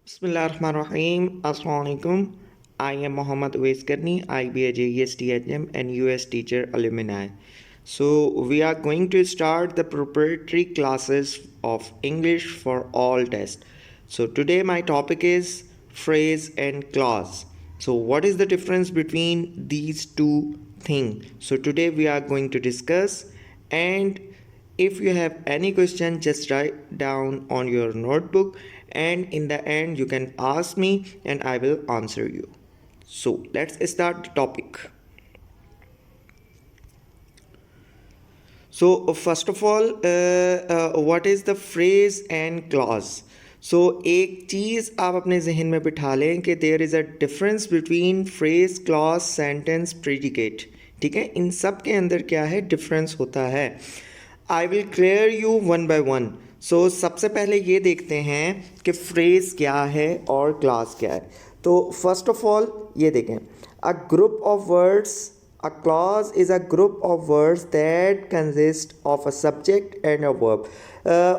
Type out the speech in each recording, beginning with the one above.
Bismillahirrahmanirrahim. Assalamualaikum. I am Muhammad Uwais Karni, IB JES THM and US Teacher Alumni. So we are going to start the preparatory classes of English for all tests. So today my topic is phrase and clause. So what is the difference between these two things? So today we are going to discuss, and if you have any question, just write down on your notebook, and in the end you can ask me and I will answer you. So let's start the topic. So first of all, what is the phrase and clause? सो एक चीज़ आप अपने जहन में बिठा लें कि there is a difference between phrase, clause, sentence, predicate. ठीक है, इन सब के अंदर क्या है, डिफरेंस होता है. I will clear you one by one. So सबसे पहले ये देखते हैं कि फ्रेज क्या है और क्लास क्या है. तो फर्स्ट ऑफ ऑल ये देखें, अ group of words. A clause is a group of words that consist of a subject and a verb.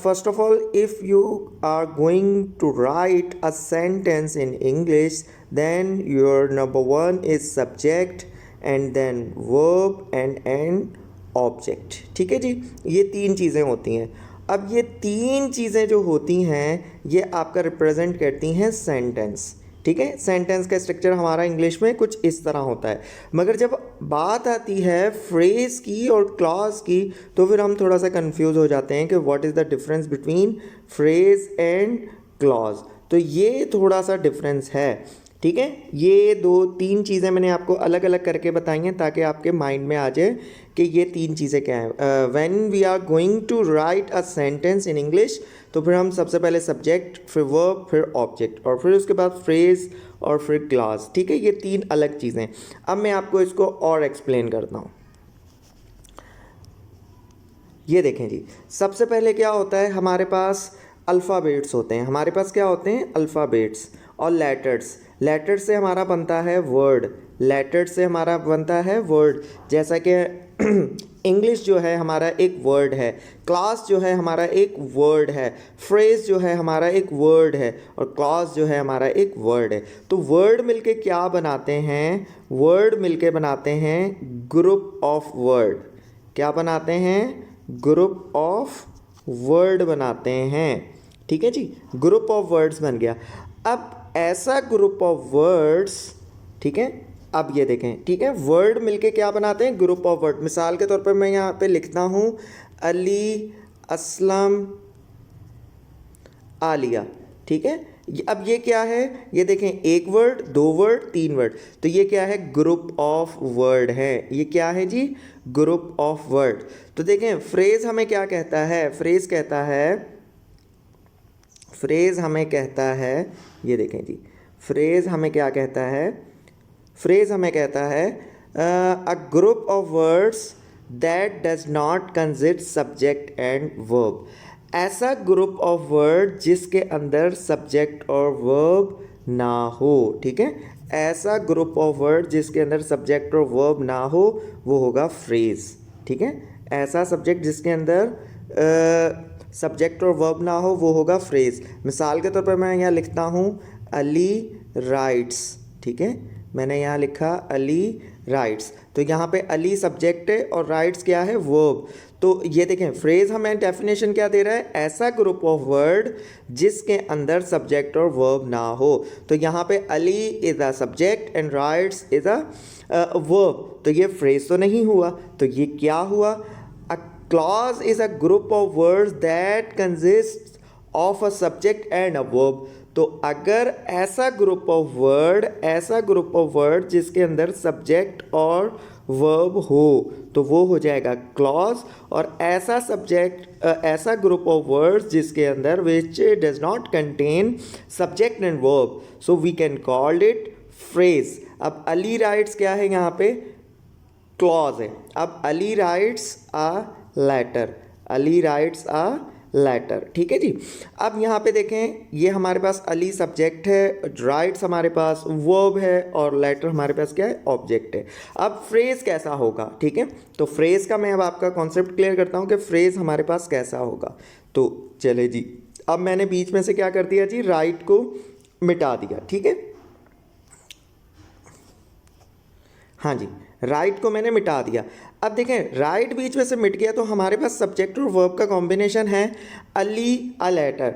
First of all, if you are going to write a sentence in English, then your number one is subject and then verb and object. ठीक है जी, ये तीन चीज़ें होती हैं. अब ये तीन चीज़ें जो होती हैं ये आपका रिप्रेजेंट करती हैं सेंटेंस. ठीक है, सेंटेंस का स्ट्रक्चर हमारा इंग्लिश में कुछ इस तरह होता है. मगर जब बात आती है फ्रेज की और क्लॉज की तो फिर हम थोड़ा सा कंफ्यूज हो जाते हैं कि what is the difference between phrase and clause. तो ये थोड़ा सा डिफरेंस है. ठीक है, ये दो तीन चीज़ें मैंने आपको अलग अलग करके बताई हैं ताकि आपके माइंड में आ जाए कि ये तीन चीज़ें क्या हैं. When we are going to write a sentence in English तो फिर हम सबसे पहले सब्जेक्ट, फिर वर्ब, फिर ऑब्जेक्ट और फिर उसके बाद फ्रेज और फिर क्लॉज. ठीक है, ये तीन अलग चीज़ें. अब मैं आपको इसको और एक्सप्लेन करता हूँ. ये देखें जी, सबसे पहले क्या होता है, हमारे पास अल्फ़ाबेट्स होते हैं. हमारे पास क्या होते हैं, अल्फ़ाबेट्स और लेटर्स. लेटर्स से हमारा बनता है वर्ड. लेटर्स से हमारा बनता है वर्ड. जैसा कि इंग्लिश जो है हमारा एक वर्ड है, क्लास जो है हमारा एक वर्ड है, फ्रेज जो है हमारा एक वर्ड है और क्लॉज जो है हमारा एक वर्ड है. तो वर्ड मिलके क्या बनाते हैं, वर्ड मिलके बनाते हैं ग्रुप ऑफ वर्ड. क्या बनाते हैं, ग्रुप ऑफ वर्ड बनाते हैं. ठीक है जी, ग्रुप ऑफ वर्ड्स बन गया. अब ऐसा ग्रुप ऑफ वर्ड्स, ठीक है, अब ये देखें, ठीक है, वर्ड मिलके क्या बनाते हैं, ग्रुप ऑफ वर्ड. मिसाल के तौर पर मैं यहाँ पे लिखता हूँ अली, असलम, आलिया. ठीक है, अब ये क्या है, ये देखें, एक वर्ड, दो वर्ड, तीन वर्ड. तो ये क्या है, ग्रुप ऑफ वर्ड है. ये क्या है जी, ग्रुप ऑफ वर्ड. तो देखें, फ्रेज हमें क्या कहता है, फ्रेज कहता है, फ्रेज हमें कहता है, ये देखें जी, फ्रेज हमें क्या कहता है, फ्रेज हमें कहता है a group of words that does not consist subject and verb. ऐसा ग्रुप ऑफ वर्ड जिसके अंदर सब्जेक्ट और वर्ब ना हो. ठीक है, ऐसा ग्रुप ऑफ वर्ड जिसके अंदर सब्जेक्ट और वर्ब ना हो वो होगा फ्रेज. ठीक है, ऐसा सब्जेक्ट जिसके अंदर सब्जेक्ट और वर्ब ना हो वो होगा फ्रेज. मिसाल के तौर पर मैं यहाँ लिखता हूँ अली राइट्स. ठीक है, मैंने यहाँ लिखा अली राइट्स. तो यहाँ पे अली सब्जेक्ट है और राइट्स क्या है, वर्ब. तो ये देखें, फ्रेज हमें डेफिनेशन क्या दे रहा है, ऐसा ग्रुप ऑफ वर्ड जिसके अंदर सब्जेक्ट और वर्ब ना हो. तो यहाँ पे Ali is a subject and rights is a verb. तो ये फ्रेज तो नहीं हुआ. तो ये क्या हुआ, clause is a group of words that consists of a subject and a verb. तो अगर ऐसा ग्रुप ऑफ वर्ड, ऐसा ग्रुप ऑफ वर्ड जिसके अंदर सब्जेक्ट और वर्ब हो तो वो हो जाएगा क्लॉज. और ऐसा सब्जेक्ट, ऐसा ग्रुप ऑफ वर्ड्स जिसके अंदर which does not contain subject and verb, so we can call it phrase. अब अली राइट्स क्या है, यहाँ पे क्लॉज है. अब Ali writes a letter, Ali writes a letter. ठीक है जी, अब यहाँ पे देखें, ये हमारे पास अली सब्जेक्ट है, राइट्स हमारे पास वर्ब है और लेटर हमारे पास क्या है, ऑब्जेक्ट है. अब फ्रेज कैसा होगा, ठीक है, तो फ्रेज का मैं अब आपका कॉन्सेप्ट क्लियर करता हूँ कि फ्रेज हमारे पास कैसा होगा. तो चले जी, अब मैंने बीच में से क्या कर दिया जी, राइट को मिटा दिया, ठीक है। हाँ जी, राइट को मैंने मिटा दिया। अब देखें राइट बीच में से मिट गया तो हमारे पास सब्जेक्ट और वर्ब का कॉम्बिनेशन है अली अ लेटर।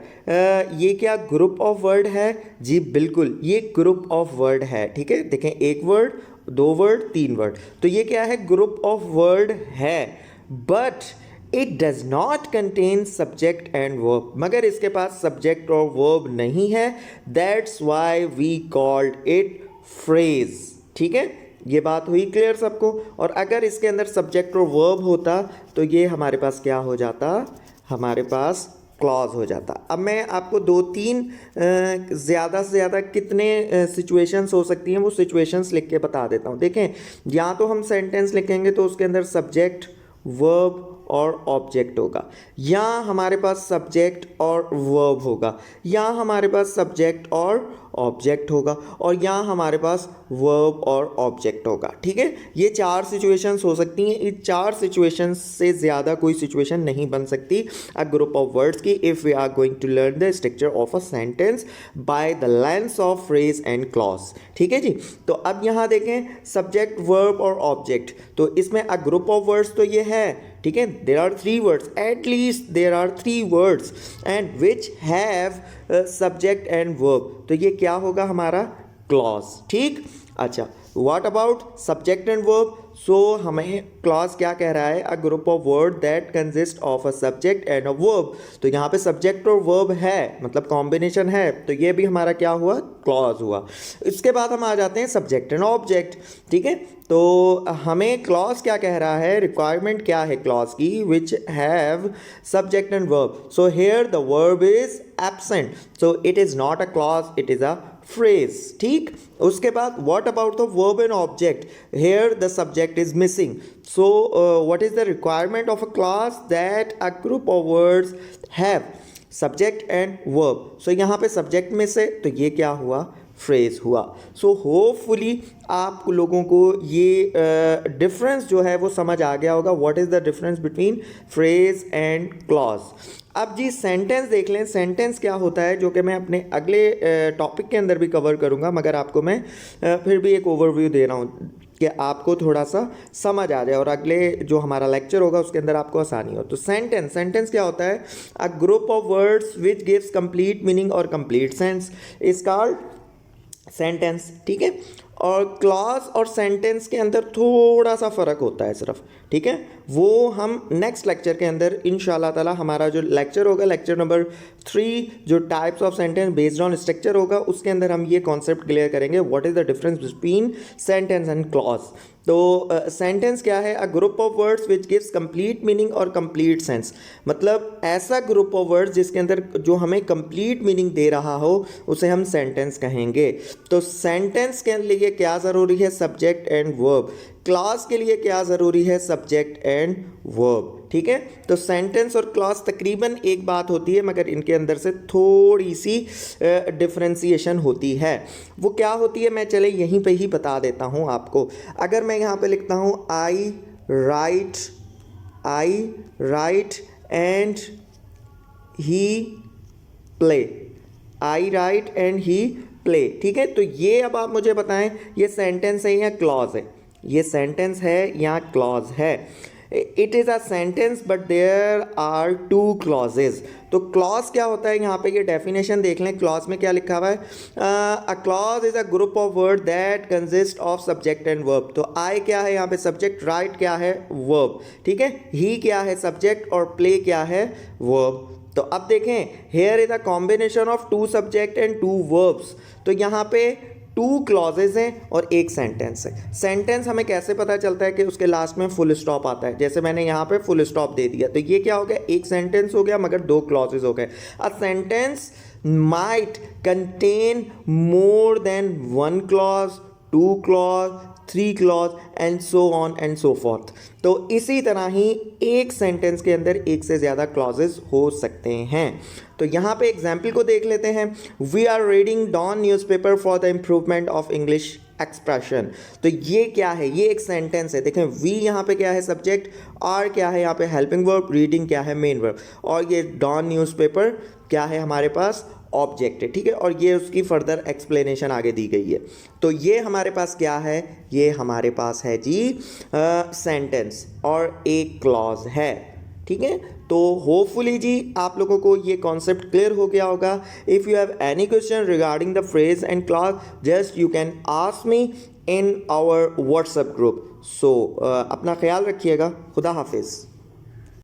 ये क्या ग्रुप ऑफ वर्ड है? जी बिल्कुल, ये ग्रुप ऑफ वर्ड है, ठीक है। देखें एक वर्ड, दो वर्ड, तीन वर्ड, तो ये क्या है? ग्रुप ऑफ वर्ड है। But it does not contain subject and verb, मगर इसके पास सब्जेक्ट और वर्ब नहीं है। That's why we called it phrase, ठीक है। ये बात हुई क्लियर सबको। और अगर इसके अंदर सब्जेक्ट और वर्ब होता तो ये हमारे पास क्या हो जाता? हमारे पास क्लॉज हो जाता। अब मैं आपको दो तीन ज़्यादा से ज़्यादा कितने सिचुएशंस हो सकती हैं वो सिचुएशंस लिख के बता देता हूँ। देखें, या तो हम सेंटेंस लिखेंगे तो उसके अंदर सब्जेक्ट, वर्ब और ऑब्जेक्ट होगा, या हमारे पास सब्जेक्ट और वर्ब होगा, या हमारे पास सब्जेक्ट और ऑब्जेक्ट होगा, और या हमारे पास वर्ब और ऑब्जेक्ट होगा, ठीक है। ये चार सिचुएशंस हो सकती हैं। इन चार सिचुएशंस से ज़्यादा कोई सिचुएशन नहीं बन सकती अ ग्रुप ऑफ वर्ड्स की if we are going to learn the structure of a sentence by the lens of phrase and clause, ठीक है जी। तो अब यहाँ देखें सब्जेक्ट, वर्ब और ऑब्जेक्ट, तो इसमें अ ग्रुप ऑफ वर्ड्स तो ये है, ठीक है। There are three words, at least there are three words and which have subject and verb, तो ये क्या होगा? हमारा क्लॉज, ठीक। अच्छा, what about subject and verb? So हमें क्लॉज क्या कह रहा है? A group of word that consist of a subject and a verb, तो यहाँ पे सब्जेक्ट और वर्ब है, मतलब कॉम्बिनेशन है, तो ये भी हमारा क्या हुआ? क्लॉज हुआ। इसके बाद हम आ जाते हैं सब्जेक्ट एंड ऑब्जेक्ट, ठीक है। तो हमें क्लॉज क्या कह रहा है? रिक्वायरमेंट क्या है क्लॉज की? Which have subject and verb, so here the verb is absent, so it is not a clause, it is a phrase, ठीक। उसके बाद what about the verb and object? Here the subject is missing, so what is the requirement of a clause? That a group of words have subject and verb, so यहाँ पे subject में से, तो ये क्या हुआ? फ्रेज हुआ। So hopefully आप लोगों को ये डिफरेंस जो है वो समझ आ गया होगा। What is the difference between phrase and clause. अब जी सेंटेंस देख लें। सेंटेंस क्या होता है, जो कि मैं अपने अगले टॉपिक के अंदर भी कवर करूँगा, मगर आपको मैं फिर भी एक ओवरव्यू दे रहा हूँ कि आपको थोड़ा सा समझ आ जाए और अगले जो हमारा लेक्चर होगा उसके अंदर आपको आसानी हो। तो सेंटेंस क्या होता है? A group of words which gives complete meaning और complete sense is called sentence, ठीक है। और क्लॉज और सेंटेंस के अंदर थोड़ा सा फ़र्क होता है सिर्फ, ठीक है। वो हम नेक्स्ट लेक्चर के अंदर इंशाल्लाह ताला, हमारा जो लेक्चर होगा लेक्चर नंबर 3, जो types of sentence based on structure होगा, उसके अंदर हम ये कॉन्सेप्ट क्लियर करेंगे what is the difference between sentence and clause. तो सेंटेंस क्या है? A group of words which gives complete meaning और कंप्लीट सेंस, मतलब ऐसा ग्रुप ऑफ वर्ड्स जिसके अंदर जो हमें कंप्लीट मीनिंग दे रहा हो उसे हम सेंटेंस कहेंगे। तो सेंटेंस के लिए क्या ज़रूरी है? Subject and verb. क्लॉज के लिए क्या ज़रूरी है? सब्जेक्ट एंड वर्ब, ठीक है। तो सेंटेंस और क्लॉज तकरीबन एक बात होती है, मगर इनके अंदर से थोड़ी सी डिफ्रेंसिएशन होती है। वो क्या होती है मैं चले यहीं पे ही बता देता हूँ आपको। अगर मैं यहाँ पे लिखता हूँ I write and he play, I write and he play, ठीक है। तो ये अब आप मुझे बताएं ये सेंटेंस है या क्लॉज है? ये सेंटेंस है या क्लॉज है? It is a sentence but there are two clauses. तो क्लॉज क्या होता है? यहाँ पे ये डेफिनेशन देख लें। क्लॉज में क्या लिखा हुआ है? A clause is a group of word that consist of subject and verb. तो आई क्या है यहाँ पे? सब्जेक्ट, राइट क्या है? वर्ब, ठीक है। ही क्या है? सब्जेक्ट, और प्ले क्या है? वर्ब। तो अब देखें, here is a combination of two subject and two verbs. तो यहाँ पे टू क्लॉजेज हैं और एक सेंटेंस है। सेंटेंस हमें कैसे पता चलता है? कि उसके लास्ट में फुल स्टॉप आता है, जैसे मैंने यहाँ पे फुल स्टॉप दे दिया, तो ये क्या हो गया? एक सेंटेंस हो गया मगर दो क्लॉजेज हो गए। A sentence might contain more than one clause, two clause, three clause and so on and so fourth. तो इसी तरह ही एक सेंटेंस के अंदर एक से ज़्यादा क्लॉजेस हो सकते हैं। तो यहाँ पे एग्जाम्पल को देख लेते हैं। We are reading Dawn newspaper for the improvement of English expression. तो ये क्या है? ये एक सेंटेंस है। देखें, वी यहाँ पे क्या है? सब्जेक्ट, आर क्या है यहाँ पे? हेल्पिंग वर्ब, रीडिंग क्या है? मेन वर्ब, और ये डॉन न्यूज़पेपर क्या है हमारे पास? ऑब्जेक्ट है, ठीक है, और ये उसकी फर्दर एक्सप्लेनेशन आगे दी गई है। तो ये हमारे पास क्या है, ये हमारे पास है जी सेंटेंस और एक क्लॉज है, ठीक है। तो होपफुली जी आप लोगों को ये कॉन्सेप्ट क्लियर हो गया होगा। If you have any question regarding the phrase and clause, just you can ask me in our WhatsApp group. So अपना ख्याल रखिएगा। खुदा हाफिज़।